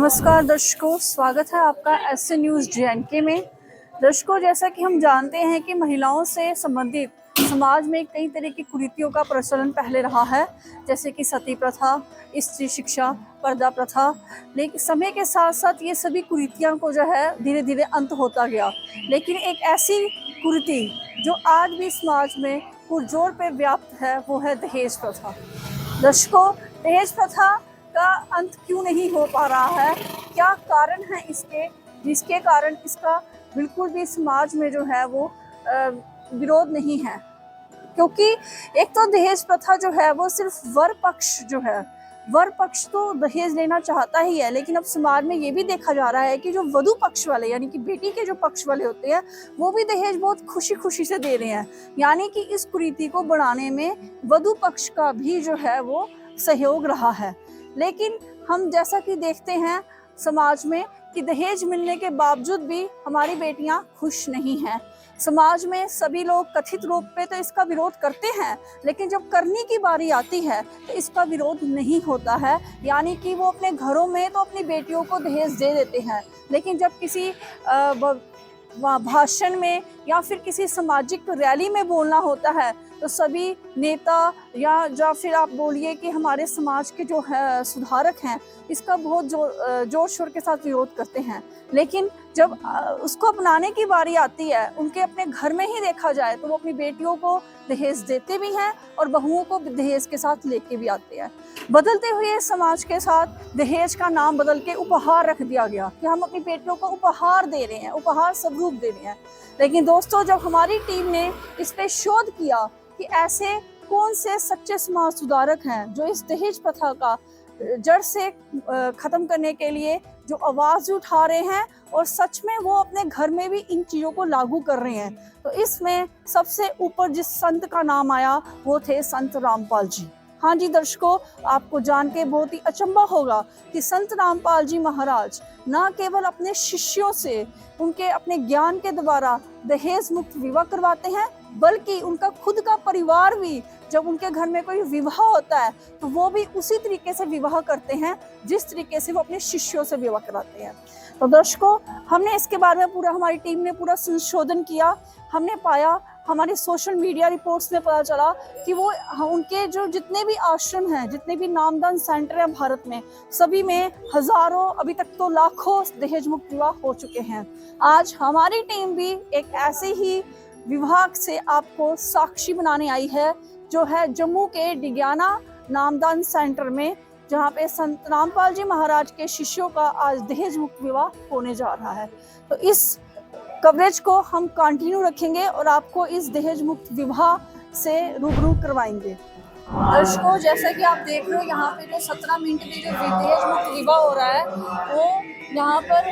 नमस्कार दर्शकों, स्वागत है आपका एसए न्यूज़ JNK में। दर्शकों, जैसा कि हम जानते हैं कि महिलाओं से संबंधित समाज में कई तरह की कुरीतियों का प्रचलन पहले रहा है, जैसे कि सती प्रथा, स्त्री शिक्षा, पर्दा प्रथा। लेकिन समय के साथ साथ ये सभी कुरीतियां को जो है धीरे धीरे अंत होता गया। लेकिन एक ऐसी कुरीति जो आज भी समाज में पुरजोर पे व्याप्त है, वो है दहेज प्रथा। दर्शकों, दहेज प्रथा का अंत क्यों नहीं हो पा रहा है? क्या कारण है इसके, जिसके कारण इसका बिल्कुल भी समाज में जो है वो विरोध नहीं है? क्योंकि एक तो दहेज प्रथा जो है वो सिर्फ वर पक्ष जो है, वर पक्ष तो दहेज लेना चाहता ही है, लेकिन अब समाज में ये भी देखा जा रहा है कि जो वधू पक्ष वाले यानी कि बेटी के जो पक्ष वाले होते हैं वो भी दहेज बहुत खुशी खुशी से दे रहे हैं। यानी कि इस कुरीति को बढ़ाने में वधू पक्ष का भी जो है वो सहयोग रहा है। लेकिन हम जैसा कि देखते हैं समाज में कि दहेज मिलने के बावजूद भी हमारी बेटियां खुश नहीं हैं। समाज में सभी लोग कथित रूप पे तो इसका विरोध करते हैं, लेकिन जब करने की बारी आती है तो इसका विरोध नहीं होता है। यानी कि वो अपने घरों में तो अपनी बेटियों को दहेज दे देते हैं, लेकिन जब किसी भाषण में या फिर किसी सामाजिक रैली में बोलना होता है तो सभी नेता या फिर आप बोलिए कि हमारे समाज के जो है सुधारक हैं, इसका बहुत जोर शोर के साथ विरोध करते हैं। लेकिन जब उसको अपनाने की बारी आती है, उनके अपने घर में ही देखा जाए तो वो अपनी बेटियों को दहेज देते भी हैं और बहुओं को दहेज के साथ लेके भी आते हैं। बदलते हुए समाज के साथ दहेज का नाम बदल के उपहार रख दिया गया कि हम अपनी बेटियों को उपहार दे रहे हैं, उपहार स्वरूप दे रहे हैं। लेकिन दोस्तों, जब हमारी टीम ने इस पे शोध किया कि ऐसे कौन से सच्चे समाज सुधारक हैं जो इस दहेज प्रथा का जड़ से खत्म करने के लिए जो आवाज उठा रहे हैं और सच में वो अपने घर में भी इन चीज़ों को लागू कर रहे हैं, तो इसमें सबसे ऊपर जिस संत का नाम आया वो थे संत रामपाल जी। हाँ जी दर्शकों, आपको जान के बहुत ही अचंभा होगा कि संत रामपाल जी महाराज न केवल अपने शिष्यों से उनके अपने ज्ञान के द्वारा दहेज मुक्त विवाह करवाते हैं, बल्कि उनका खुद का परिवार भी जब उनके घर में कोई विवाह होता है तो वो भी उसी तरीके से विवाह करते हैं जिस तरीके से वो अपने शिष्यों से विवाह कराते हैं। तो दर्शकों, हमने इसके बारे में हमारी टीम ने पूरा संशोधन किया। हमने पाया, हमारी सोशल मीडिया रिपोर्ट्स में पता चला कि वो उनके जो जितने भी आश्रम हैं, जितने भी नामदान सेंटर हैं भारत में, सभी में हजारों, अभी तक तो लाखों दहेज मुक्त विवाह हो चुके हैं। आज हमारी टीम भी एक ऐसे ही विभाग से आपको साक्षी बनाने आई है, जो है जम्मू के डिग्याना नामदान सेंटर में, जहाँ पे संत रामपाल जी महाराज के शिष्यों का आज दहेज मुक्त विवाह होने जा रहा है। तो इस कवरेज को हम कंटिन्यू रखेंगे और आपको इस दहेज मुक्त विवाह से रूबरू करवाएंगे। दर्शकों, जैसा कि आप देख रहे हो, यहाँ पे जो 17 मिनट में जो दहेज मुक्त विवाह हो रहा है वो यहाँ पर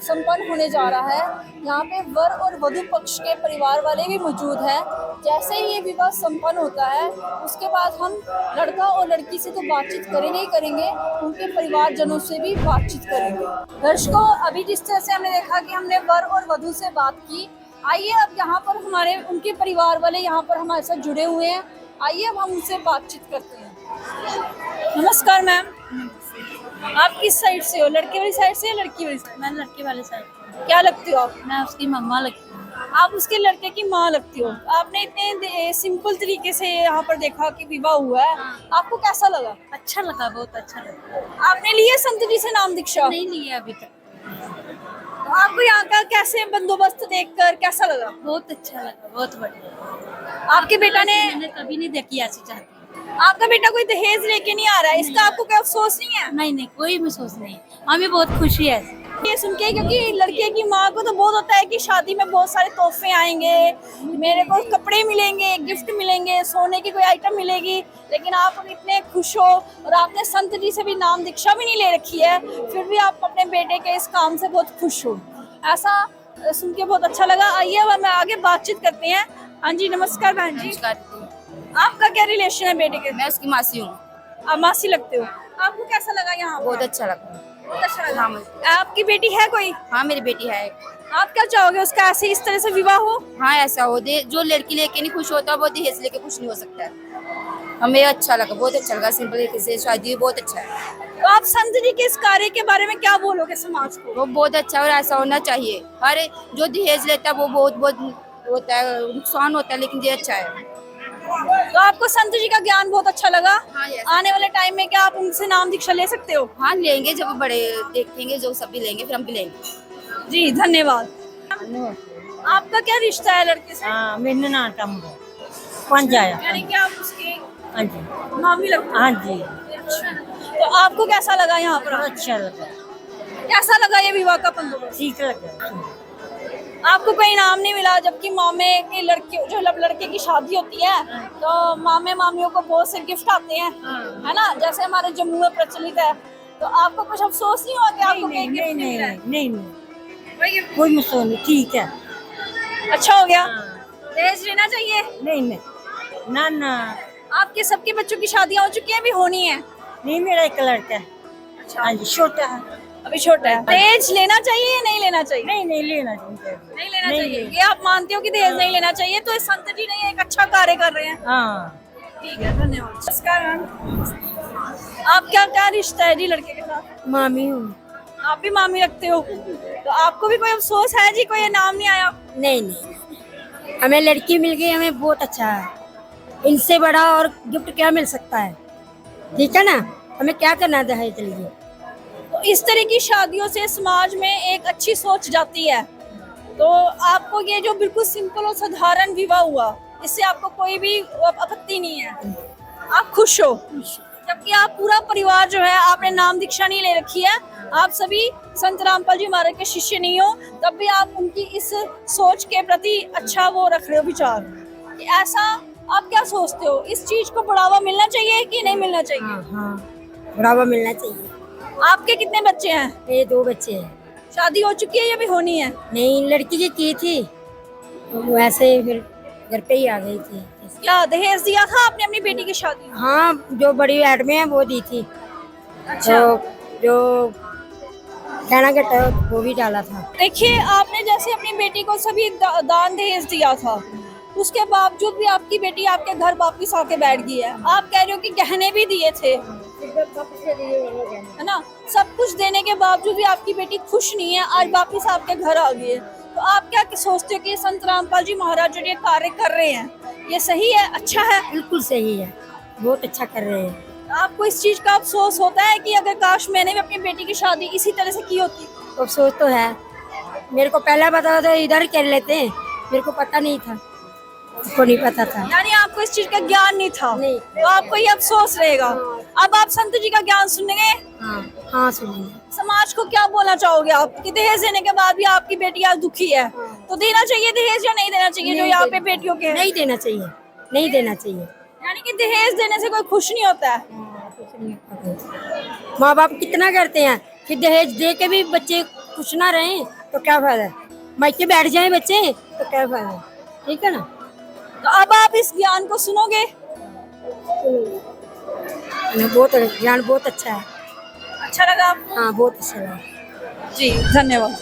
संपन्न होने जा रहा है। यहाँ पे वर और वधू पक्ष के परिवार वाले भी मौजूद हैं। जैसे ही ये विवाह संपन्न होता है उसके बाद हम लड़का और लड़की से तो बातचीत करेंगे ही करेंगे, उनके परिवारजनों से भी बातचीत करेंगे। दर्शकों, अभी जिस तरह से हमने देखा कि हमने वर और वधू से बात की, आइए अब यहाँ पर हमारे उनके परिवार वाले यहाँ पर हमारे साथ जुड़े हुए हैं। आइए अब हम उनसे बातचीत करते हैं। नमस्कार मैम, आप किस साइड से हो? लड़के वाली साइड से या लड़की वाली साइड? मैं लड़के वाले साइड। क्या लगती हो आप? मैं उसकी मम्मा लगती हूँ। आप उसके लड़के की माँ लगती हो। आपने इतने सिंपल तरीके से यहाँ पर देखा कि विवाह हुआ है, आपको कैसा लगा? अच्छा लगा, बहुत अच्छा लगा। आपने लिए संत जी से नाम दीक्षा? नहीं लिया अभी तक। आपको यहाँ का कैसे बंदोबस्त देखकर कैसा लगा? बहुत अच्छा लगा, बहुत बढ़िया। आपके बेटा ने मैंने कभी नहीं देखी ऐसी चाहती। आपका बेटा कोई दहेज लेके नहीं आ रहा है, इसका आपको क्या अफसोस नहीं है? नहीं, कोई महसूस नहीं। हमें बहुत खुशी है ये सुन के, क्योंकि लड़के की माँ को तो बहुत होता है कि शादी में बहुत सारे तोहफे आएंगे, मेरे को कपड़े मिलेंगे, गिफ्ट मिलेंगे, सोने की कोई आइटम मिलेगी, लेकिन आप इतने खुश हो और आपने संत जी से भी नाम दीक्षा भी नहीं ले रखी है, फिर भी आप अपने बेटे के इस काम से बहुत खुश हो। ऐसा सुन के बहुत अच्छा लगा। आइए अब हम आगे बातचीत करते हैं। हाँ जी, नमस्कार बहन जी। आपका क्या रिलेशन है बेटे के? मैं उसकी मासी हूँ। आप मासी लगते हो। आपको कैसा लगा यहाँ? बहुत अच्छा लगा। बहुत अच्छा लगा। हाँ, आपकी बेटी है कोई? हाँ, मेरी बेटी है। आप क्या चाहोगे उसका ऐसे इस तरह से विवाह हो? हाँ, ऐसा हो दे। जो लड़की लेके नहीं खुश होता वो दहेज लेके खुश नहीं हो सकता है। हमें अच्छा लगा, बहुत अच्छा लगा। सिंपल तरीके से शादी बहुत अच्छा है। तो आप संत जी के इस कार्य के बारे में क्या बोलोगे समाज को? वो बहुत अच्छा है और ऐसा होना चाहिए। हर जो दहेज लेता है वो बहुत बहुत होता है, नुकसान होता है, लेकिन ये अच्छा है। तो आपको संत जी का ज्ञान बहुत अच्छा लगा। हाँ, yes. आने वाले टाइम में क्या आप उनसे नाम दीक्षा ले सकते हो? हाँ, लेंगे, जब बड़े देखेंगे जो सभी लेंगे फिर हम भी लेंगे। जी धन्यवाद। आपका क्या रिश्ता है लड़के से? हाँ मेरे नाम का मुंडा पंज आया। यानी कि आप उसके हाँ जी मामी लगते हो? हाँ जी तो आपको कैसा लगा यहाँ पर? बहुत अच्छा लगा, कैसा लगा ये विवाह का बंदोबस्त? ठीक लगा। आपको कोई इनाम नहीं मिला, जबकि मामे के लड़के जो लड़के की शादी होती है तो मामे मामियों को बहुत से गिफ्ट आते हैं, है ना, जैसे हमारे जम्मू में प्रचलित है। तो आपको कुछ अफसोस नहीं हुआ कि आपको कोई गिफ्ट नहीं मिला है? नहीं कोई मसला नहीं, ठीक है। अच्छा हो गया। दहेज लेना चाहिए? नहीं ना ना आपके सबके बच्चों की शादियां हो चुकी हैं, भी होनी है? नहीं, मेरा एक लड़का है। अच्छा, हाँ जी, छोटा है, अभी छोटा है। दहेज लेना चाहिए या नहीं लेना चाहिए? नहीं लेना चाहिए। नहीं लेना चाहिए। ये आप मानते हो कि दहेज नहीं लेना चाहिए, तो इस संत जी ने एक अच्छा कार्य कर रहे हैं। हाँ ठीक है, धन्यवाद। नमस्कार मैम। आप क्या रिश्ता है जी लड़के के साथ? मामी हूँ। आप भी मामी रखते हो? तो आपको भी कोई अफसोस है जी, कोई नाम नहीं आया? नहीं, हमें लड़की मिल गई, हमें बहुत अच्छा है। इनसे बड़ा और गिफ्ट क्या मिल सकता है, ठीक है ना। हमें क्या करना दहेज लिए। तो इस तरह की शादियों से समाज में एक अच्छी सोच जाती है। तो आपको ये जो बिल्कुल सिंपल और साधारण विवाह हुआ, इससे आपको कोई भी आपत्ति नहीं है? आप खुश हो? जबकि आप पूरा परिवार जो है, आपने नाम दीक्षा नहीं ले रखी है, आप सभी संत रामपाल जी महाराज के शिष्य नहीं हो, तब भी आप उनकी इस सोच के प्रति अच्छा वो रख रहे हो विचार कि ऐसा। आप क्या सोचते हो, इस चीज को बढ़ावा मिलना चाहिए कि नहीं मिलना चाहिए? हाँ बढ़ावा मिलना चाहिए। आपके कितने बच्चे हैं? मेरे 2 बच्चे हैं। शादी हो चुकी है या भी होनी है? नहीं, लड़की की थी, वैसे फिर घर पे ही आ गई थी। क्या दहेज दिया था आपने अपनी बेटी की शादी? हाँ, जो बड़ी ऐड में है वो दी थी। अच्छा। तो जो गहना गट्टा है वो भी डाला था। देखिए, आपने जैसे अपनी बेटी को सभी दान दहेज दिया था, उसके बावजूद भी आपकी बेटी आपके घर वापस आके बैठ गई है। आप कह रहे हो कि गहने भी दिए थे, है ना, सब कुछ देने के बावजूद भी आपकी बेटी खुश नहीं है, आज वापस आपके घर आ गई है। तो आप क्या सोचते हो कि संत रामपाल जी महाराज जो ये कार्य कर रहे हैं, ये सही है, अच्छा है? बिल्कुल सही है, बहुत अच्छा कर रहे हैं। आपको इस चीज का अफसोस होता है कि अगर काश मैंने भी अपनी बेटी की शादी इसी तरह से की होती? अफसोस तो है, मेरे को पहले पता तो इधर कर लेते हैं, मेरे को पता नहीं था, उसको नहीं पता था। यानी आपको इस चीज का ज्ञान नहीं था? नहीं। तो आपको ये अफसोस रहेगा। अब आप संत जी का ज्ञान सुनेंगे? हाँ सुनिए। समाज को क्या बोलना चाहोगे आप कि दहेज देने के बाद भी आपकी बेटी आज दुखी है, तो देना चाहिए दहेज या नहीं देना चाहिए? जो यहाँ पे बेटियों के हैं? नहीं देना चाहिए, नहीं देना चाहिए। यानी कि दहेज देने से कोई खुश नहीं होता है? माँ बाप कितना करते हैं, फिर दहेज दे के भी बच्चे खुश ना रहे तो क्या फायदा। मायके बैठ जाए बच्चे तो क्या फायदा, ठीक है ना। तो अब आप इस ज्ञान को सुनोगे? बहुत ज्ञान बहुत अच्छा है। अच्छा लगा आपको? हाँ बहुत अच्छा लगा जी, धन्यवाद।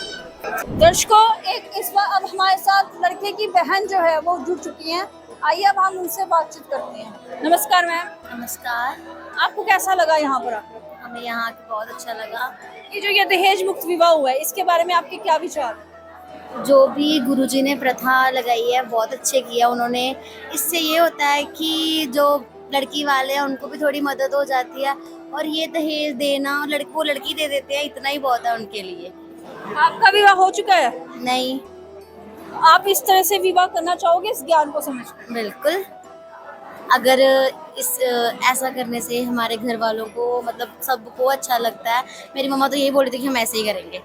दर्शकों, एक इस बार अब हमारे साथ लड़के की बहन जो है वो जुड़ चुकी हैं। आइए अब हम उनसे बातचीत करते हैं। नमस्कार मैम। नमस्कार। आपको कैसा लगा यहाँ पर आकर? हमें यहाँ आके बहुत अच्छा लगा। ये जो ये दहेज मुक्त विवाह हुआ है, इसके बारे में आपके क्या विचार है? जो भी गुरुजी ने प्रथा लगाई है बहुत अच्छे किया उन्होंने। इससे ये होता है कि जो लड़की वाले हैं उनको भी थोड़ी मदद हो जाती है, और ये दहेज देना वो लड़की दे देते हैं, इतना ही बहुत है उनके लिए। आपका विवाह हो चुका है? नहीं। आप इस तरह से विवाह करना चाहोगे इस ज्ञान को समझकर? बिल्कुल। अगर ऐसा करने से हमारे घर वालों को मतलब सबको अच्छा लगता है। मेरी मम्मा तो यही बोल रही थी कि हम ऐसे ही करेंगे।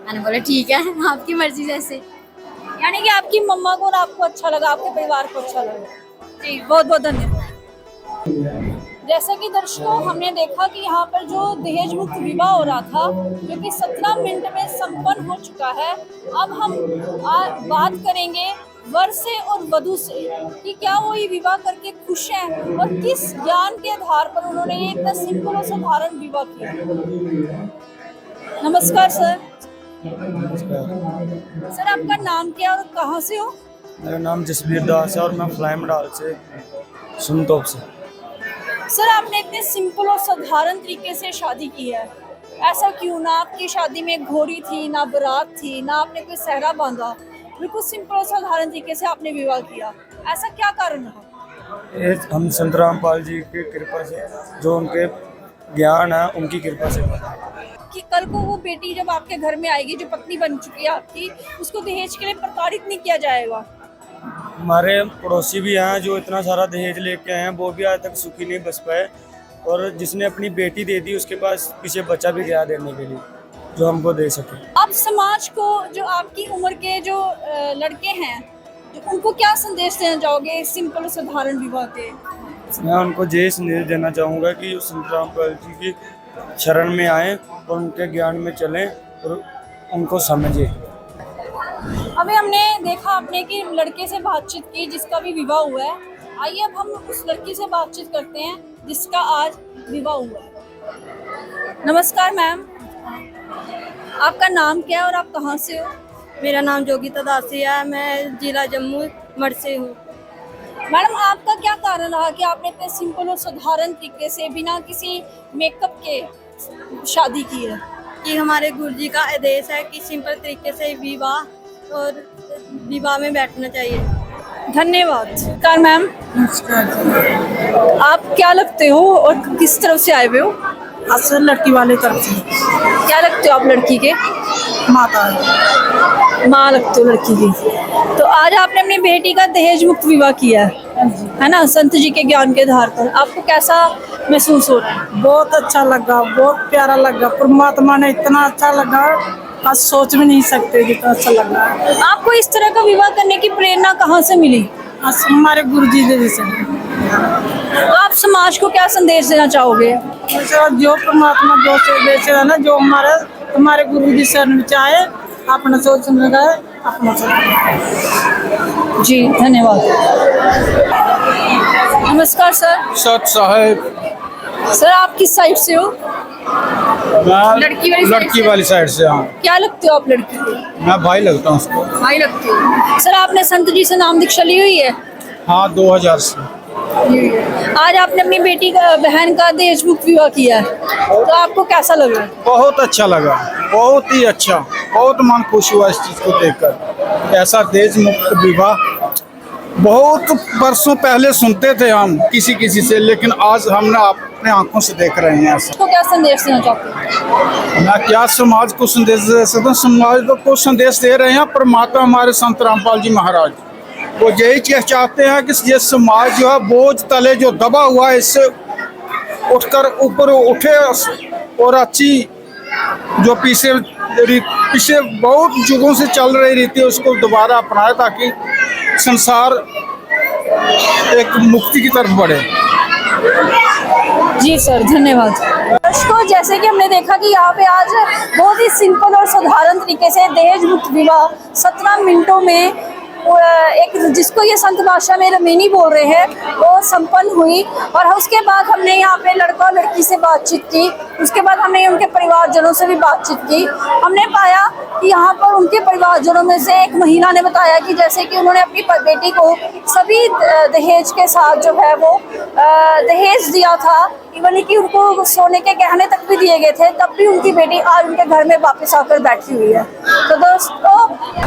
मैंने बोला ठीक है, आपकी मर्जी जैसे। यानी कि आपकी मम्मा को और आपको अच्छा लगा, आपके परिवार को अच्छा लगा। जी, बहुत बहुत धन्यवाद। जैसा कि दर्शकों, हमने देखा कि यहाँ पर जो दहेज मुक्त विवाह हो रहा था, जो कि 17 मिनट में संपन्न हो चुका है। अब हम बात करेंगे वर से और वधू से कि क्या वो ये विवाह करके खुश हैं और किस ज्ञान के आधार पर उन्होंने ये इतना सिंपल और साधारण विवाह किया। नमस्कार सर। सर, आपका नाम क्या और कहाँ से हो? मेरा नाम जसबीर दास है और मैं फ्लाई मडाल से सुनतोप से। सर आपने इतने सिंपल और साधारण तरीके से शादी की है, ऐसा क्यों? ना आपकी शादी में घोड़ी थी, ना बारात थी, ना आपने कोई सहरा बांधा, बिल्कुल सिंपल और साधारण तरीके से आपने विवाह किया, ऐसा क्या कारण रहा? ये हम संत रामपाल जी की कृपा से, जो उनके ज्ञान है उनकी कृपा से। कि कल को वो बेटी जब आपके घर में आएगी, जो पत्नी बन चुकी है आपकी, उसको दहेज के लिए प्रताड़ित नहीं किया जाएगा? हमारे पड़ोसी भी हैं जो इतना सारा दहेज लेके आए हैं, वो भी आज तक सुखी नहीं बस पाए, और जिसने अपनी बेटी दे दी उसके पास पीछे बच्चा भी गया देने के लिए जो हमको दे सके। आप समाज को, जो आपकी उम्र के जो लड़के हैं, उनको क्या संदेश देना चाहोगे इस सिंपल और साधारण विवाह के? मैं उनको ये संदेश देना चाहूँगा कि संत रामपाल जी की शरण में आएँ और उनके ज्ञान में चलें और उनको समझें। अभी हमने देखा आपने कि लड़के से बातचीत की जिसका भी विवाह हुआ है, आइए अब हम उस लड़की से बातचीत करते हैं जिसका आज विवाह हुआ है। नमस्कार मैम, आपका नाम क्या है और आप कहाँ से हो? मेरा नाम जोगिता दासी है, मैं जिला जम्मू मठ से हूँ। मैडम आपका क्या कारण रहा कि आपने इतने सिंपल और साधारण तरीके से बिना किसी मेकअप के शादी की है? कि हमारे गुरुजी का आदेश है कि सिंपल तरीके से विवाह और विवाह में बैठना चाहिए। धन्यवाद। नमस्कार मैम, नमस्कार। आप क्या लगते हो और किस तरफ से आए हुए हो? असल लड़की वाले तरफ से क्या लगते हो आप लड़की के? माता है। माँ लगते हो लड़की की। तो आज आपने अपनी बेटी का दहेज मुक्त विवाह किया है ना, संत जी के ज्ञान के आधार पर। आपको कैसा महसूस हो रहा है? बहुत अच्छा लगा, बहुत प्यारा लगा। परमात्मा ने इतना अच्छा लगा, आज सोच भी नहीं सकते जितना अच्छा लगा। आपको इस तरह का विवाह करने की प्रेरणा कहाँ से मिली? आज हमारे गुरुजी जी से। तो आप समाज को क्या संदेश देना चाहोगे? जो परमात्मा जो से देश है ना, जो हमारे गुरुजी शरण में चाहे अपना सोच लगाए, अपना सोच। जी धन्यवाद। नमस्कार सर। सत साहेब, सर आप किस साइड से हो? मैं लड़की वाली साइड से। हाँ, क्या लगते हो आप लड़की को? मैं भाई लगता हूँ उसको। भाई लगते हो। सर आपने संत जी से नाम दीक्षा ली हुई है? हाँ, 2000 से। आज आपने अपनी बेटी का, बहन का दहेज मुक्त विवाह किया है, तो आपको कैसा लगा? बहुत अच्छा लगा, बहुत ही अच्छा, बहुत मन खुश हुआ इस चीज़ को देखकर। ऐसा दहेज मुक्त विवाह बहुत वर्षों पहले सुनते थे हम किसी से, लेकिन आज हमने अपने आंखों से देख रहे हैं ऐसा। तो क्या संदेश देना चाहते हैं? मैं क्या समाज को संदेश दे सकता हूँ? समाज को संदेश दे रहे हैं परमात्मा हमारे संत रामपाल जी महाराज। वो यही चीज चाहते हैं कि ये समाज जो है बोझ तले जो दबा हुआ है, इससे उठकर ऊपर उठे और अच्छी जो पीछे बहुत युगों से चल रही रीति है उसको दोबारा अपनाए, ताकि संसार एक मुक्ति की तरफ बढ़े। जी सर, धन्यवाद। दर्शकों, जैसे कि हमने देखा कि यहाँ पे आज बहुत ही सिंपल और साधारण तरीके से दहेज मुक्त विवाह 17 मिनटों में एक, जिसको ये संत भाषा में रमेनी बोल रहे हैं, वो संपन्न हुई। और उसके बाद हमने यहाँ पे लड़का और लड़की से बातचीत की, उसके बाद हमने उनके परिवारजनों से भी बातचीत की। हमने पाया कि यहाँ पर उनके परिवारजनों में से एक महिला ने बताया कि जैसे कि उन्होंने अपनी बेटी को सभी दहेज के साथ जो है वो दहेज दिया था, इवन कि उनको सोने के गहने तक भी दिए गए थे, तब भी उनकी बेटी आज उनके घर में वापस आकर बैठी हुई है। तो दोस्तों,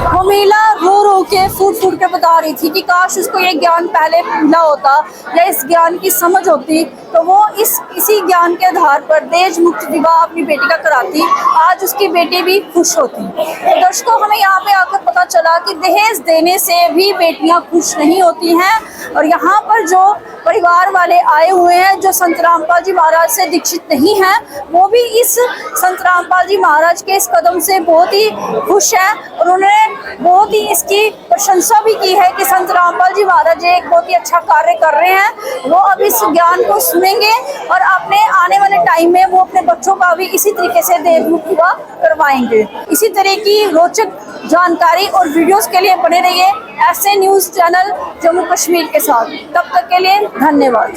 वो महिला रो रो के फूट के बता रही थी कि काश उसको ये ज्ञान पहले मिला होता या इस ज्ञान की समझ होती, तो वो इसी ज्ञान के आधार पर दहेज मुक्त विवाह अपनी बेटी का कराती, आज उसकी बेटी भी खुश होती। तो दर्शकों, हमें यहाँ पे आकर पता चला कि दहेज देने से भी बेटियाँ खुश नहीं होती हैं। और यहाँ पर जो परिवार वाले आए हुए हैं, जो संत रामपाल जी महाराज से दीक्षित नहीं हैं, वो भी इस संत रामपाल जी महाराज के इस कदम से बहुत ही खुश हैं। और उन्होंने बहुत ही इसकी प्रशंसा भी की है कि संत रामपाल जी महाराज एक बहुत ही अच्छा कार्य कर रहे हैं। वो अब इस ज्ञान को सुनेंगे और अपने आने वाले टाइम में वो अपने बच्चों का भी इसी तरीके से दहेज मुक्त विवाह करवाएंगे। इसी तरह की रोचक जानकारी और वीडियोस के लिए बने रहिए ऐसे न्यूज़ चैनल जम्मू कश्मीर के साथ। तब तक के लिए धन्यवाद।